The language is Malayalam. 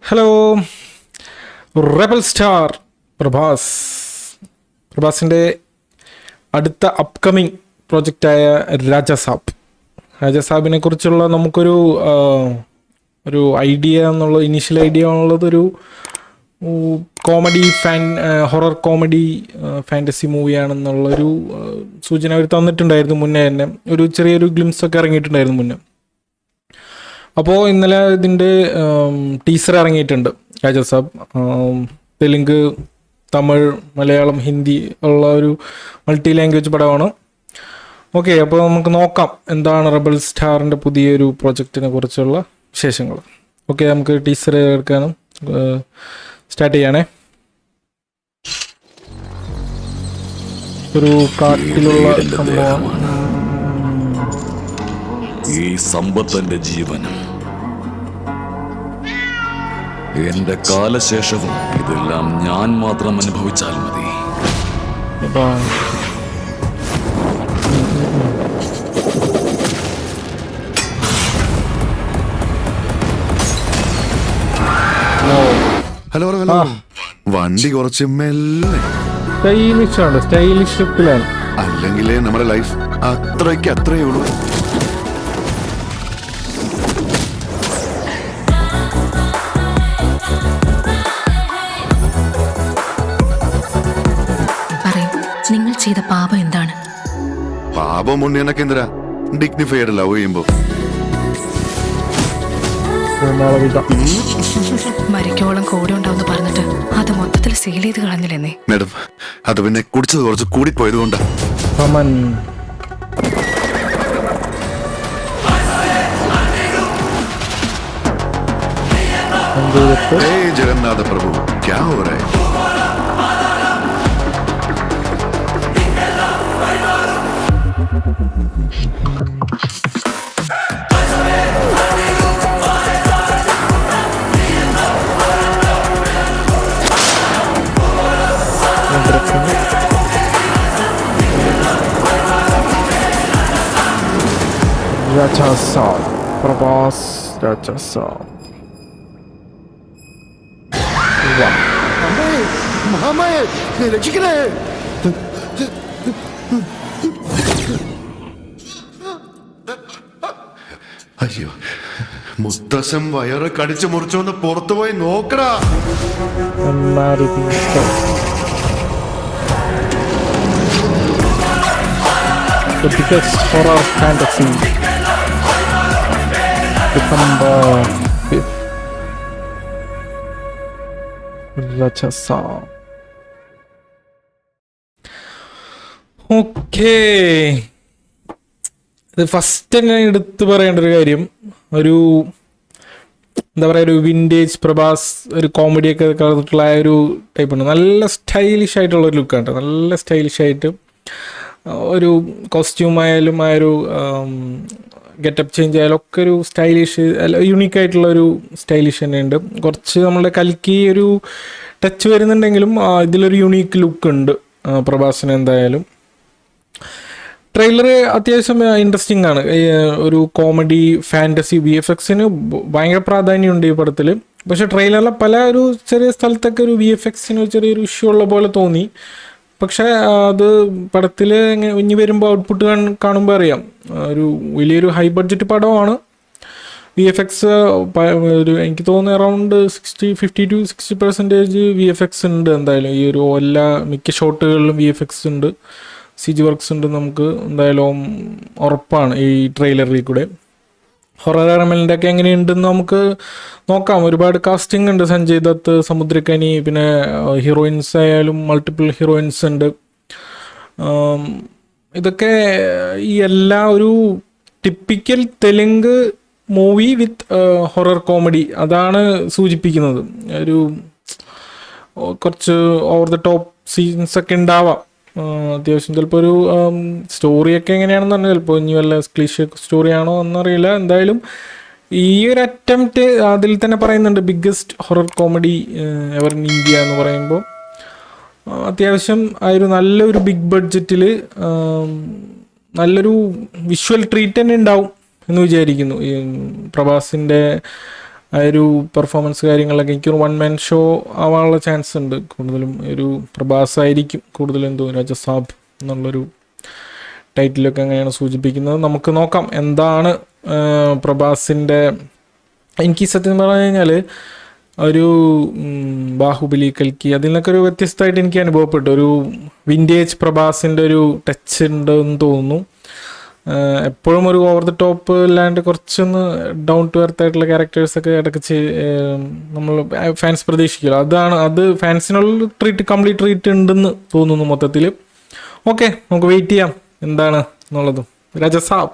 ഹലോ, റെബൽ സ്റ്റാർ പ്രഭാസിൻ്റെ അടുത്ത അപ്കമിങ് പ്രോജക്റ്റായ രാജസാബിനെ കുറിച്ചുള്ള നമുക്കൊരു ഐഡിയ എന്നുള്ള ഇനീഷ്യൽ ഐഡിയ ഉള്ളത് ഒരു കോമഡി ഹൊറർ കോമഡി ഫാൻറ്റസി മൂവിയാണെന്നുള്ളൊരു സൂചന അവർ തന്നിട്ടുണ്ടായിരുന്നു മുന്നേ തന്നെ. ഒരു ചെറിയൊരു ഗ്ലിംസൊക്കെ ഇറങ്ങിയിട്ടുണ്ടായിരുന്നു മുന്നേ. അപ്പോൾ ഇന്നലെ ഇതിൻ്റെ ടീസർ ഇറങ്ങിയിട്ടുണ്ട്. രാജസാബ് തെലുങ്ക്, തമിഴ്, മലയാളം, ഹിന്ദി ഉള്ള ഒരു മൾട്ടി ലാംഗ്വേജ് പടമാണ്. ഓക്കെ, അപ്പോൾ നമുക്ക് നോക്കാം എന്താണ് റെബൽ സ്റ്റാറിൻ്റെ പുതിയൊരു പ്രൊജക്റ്റിനെ കുറിച്ചുള്ള വിശേഷങ്ങൾ. ഓക്കെ, നമുക്ക് ടീസർ എടുക്കാനും സ്റ്റാർട്ട് ചെയ്യണേ. ഒരു കാട്ടിലുള്ള സംഭവം. ഈ സമ്പത്തിന്റെ ജീവനും എന്റെ കാലശേഷവും ഇതെല്ലാം ഞാൻ മാത്രം അനുഭവിച്ചാൽ മതി. ഹലോ ഹലോ, വണ്ടി കുറച്ച് മെല്ലെ. സ്റ്റൈലിഷ് പ്ലാൻ അല്ലെങ്കിലേ നമ്മുടെ ലൈഫ് അത്രയേ ഉള്ളൂ. നിങ്ങൾ ചെയ്ത പാപം എന്താണ്? പാപം ഉണ്ണിയനൊക്കെ എന്തിനാ ഡിഗ്നിഫൈഡ് ലവ് ചെയ്യുമ്പോ മരിക്കോളം കൂടെ ഉണ്ടാവും പറഞ്ഞിട്ട് അത് മൊത്തത്തിൽ സീൽ ചെയ്ത് കളഞ്ഞില്ലെന്നേ. മേഡം, അത് പിന്നെ കുടിച്ചത് കുറച്ച് കൂടിപ്പോയത് കൊണ്ടാ. ജഗന്നാഥ പ്രഭു, ക്യാ ഹോ രഹാ ഹൈ? പ്രഭാസ് രാജസാബ്. അയ്യോ, മുത്തശ്ശൻ വയറ് കടിച്ചു മുറിച്ചോന്ന് പുറത്തുപോയി നോക്കടാ. The biggest horror fantasy. December 5th. Rajasab. Okay, ഇത് ഫസ്റ്റ് തന്നെ എടുത്തു പറയേണ്ട ഒരു കാര്യം, ഒരു എന്താ പറയുക, ഒരു വിൻറ്റേജ് പ്രഭാസ്, ഒരു കോമഡിയൊക്കെ കലർന്നിട്ടുള്ള ആ ഒരു ടൈപ്പുണ്ട്. നല്ല സ്റ്റൈലിഷ് ആയിട്ടുള്ള ഒരു ലുക്കാണ്. നല്ല സ്റ്റൈലിഷ് ആയിട്ട് ഒരു കോസ്റ്റ്യൂമായാലും ആ ഒരു ഗെറ്റപ്പ് ചേഞ്ച് ആയാലും ഒക്കെ ഒരു സ്റ്റൈലിഷ്, യുണീക്കായിട്ടുള്ളൊരു സ്റ്റൈലിഷ് തന്നെയുണ്ട്. കുറച്ച് നമ്മളുടെ കൽക്കി ഒരു ടച്ച് വരുന്നുണ്ടെങ്കിലും ഇതിലൊരു യുണീക്ക് ലുക്ക് ഉണ്ട് പ്രഭാസിന്. എന്തായാലും ട്രെയിലർ അത്യാവശ്യം ഇൻട്രസ്റ്റിംഗ് ആണ്. ഒരു കോമഡി ഫാൻറ്റസി VFXന് ഭയങ്കര പ്രാധാന്യമുണ്ട് ഈ പടത്തിൽ. പക്ഷേ ട്രെയിലറിലെ പല ഒരു ചെറിയ സ്ഥലത്തൊക്കെ ഒരു VFXന് ചെറിയൊരു ഇഷ്യൂ ഉള്ള പോലെ തോന്നി. പക്ഷേ അത് പടത്തിൽ ഇനി വരുമ്പോൾ ഔട്ട്പുട്ട് കാണുമ്പോൾ അറിയാം. ഒരു വലിയൊരു ഹൈ ബഡ്ജറ്റ് പടമാണ്. VFX ഒരു എനിക്ക് തോന്നുന്നു അറൗണ്ട് 50 to 60% VFX ഉണ്ട്. എന്തായാലും ഈ ഒരു എല്ലാ മിക്ക ഷോട്ടുകളിലും VFX ഉണ്ട്, CG വർക്ക്സ് ഉണ്ട്. നമുക്ക് എന്തായാലും ഉറപ്പാണ് ഈ ട്രെയിലറിൽ കൂടെ. ഹൊറർ എലമെൻ്റ് ഒക്കെ എങ്ങനെയുണ്ടെന്ന് നമുക്ക് നോക്കാം. ഒരുപാട് കാസ്റ്റിംഗ് ഉണ്ട്. സഞ്ജയ് ദത്ത്, സമുദ്രക്കനി, പിന്നെ ഹീറോയിൻസ് ആയാലും മൾട്ടിപ്പിൾ ഹീറോയിൻസ് ഉണ്ട്. ഇതൊക്കെ ഈ എല്ലാ ഒരു typical Telugu movie with horror comedy അതാണ് സൂചിപ്പിക്കുന്നത്. ഒരു കുറച്ച് ഓവർ ദ ടോപ്പ് സീൻസൊക്കെ ഉണ്ടാവാം. അത്യാവശ്യം ചിലപ്പോൾ ഒരു സ്റ്റോറിയൊക്കെ എങ്ങനെയാണെന്ന് പറഞ്ഞാൽ ചിലപ്പോൾ ഇനി വല്ല ക്ലീഷേ സ്റ്റോറിയാണോ എന്നറിയില്ല. എന്തായാലും ഈ ഒരു അറ്റംപ്റ്റ് അതിൽ തന്നെ പറയുന്നുണ്ട് biggest horror comedy ever in India എന്ന് പറയുമ്പോൾ അത്യാവശ്യം ആ ഒരു നല്ലൊരു ബിഗ് ബഡ്ജറ്റിൽ നല്ലൊരു വിഷ്വൽ ട്രീറ്റ് തന്നെ ഉണ്ടാവും എന്ന് വിചാരിക്കുന്നു. ഈ പ്രഭാസിൻ്റെ ആ ഒരു പെർഫോമൻസ് കാര്യങ്ങളൊക്കെ എനിക്കൊരു വൺ മാൻ ഷോ ആവാനുള്ള ചാൻസ് ഉണ്ട്. കൂടുതലും ഒരു പ്രഭാസ് ആയിരിക്കും കൂടുതലും രാജസാബ് എന്നുള്ളൊരു ടൈറ്റിലൊക്കെ അങ്ങനെയാണ് സൂചിപ്പിക്കുന്നത്. നമുക്ക് നോക്കാം എന്താണ് പ്രഭാസിൻ്റെ. എനിക്ക് സത്യം പറഞ്ഞു കഴിഞ്ഞാൽ ഒരു ബാഹുബലി, കൽക്കി അതിനൊക്കെ ഒരു വ്യത്യസ്തമായിട്ട് എനിക്ക് അനുഭവപ്പെട്ടു. ഒരു വിൻറ്റേജ് പ്രഭാസിൻ്റെ ഒരു ടച്ച് ഉണ്ടെന്ന് തോന്നുന്നു. എപ്പോഴും ഒരു ഓവർ ദ ടോപ്പ് അല്ലാണ്ട് കുറച്ചൊന്ന് ഡൗൺ ടു എർത്ത് ആയിട്ടുള്ള ക്യാരക്ടേഴ്സൊക്കെ ഇടയ്ക്ക് നമ്മൾ ഫാൻസ് പ്രതീക്ഷിക്കില്ല. അത് ഫാൻസിനുള്ള കംപ്ലീറ്റ് ട്രീറ്റ് ഉണ്ടെന്ന് തോന്നുന്നു മൊത്തത്തിൽ. ഓക്കെ, നമുക്ക് വെയിറ്റ് ചെയ്യാം എന്താണ് എന്നുള്ളതും. രാജസാബ്.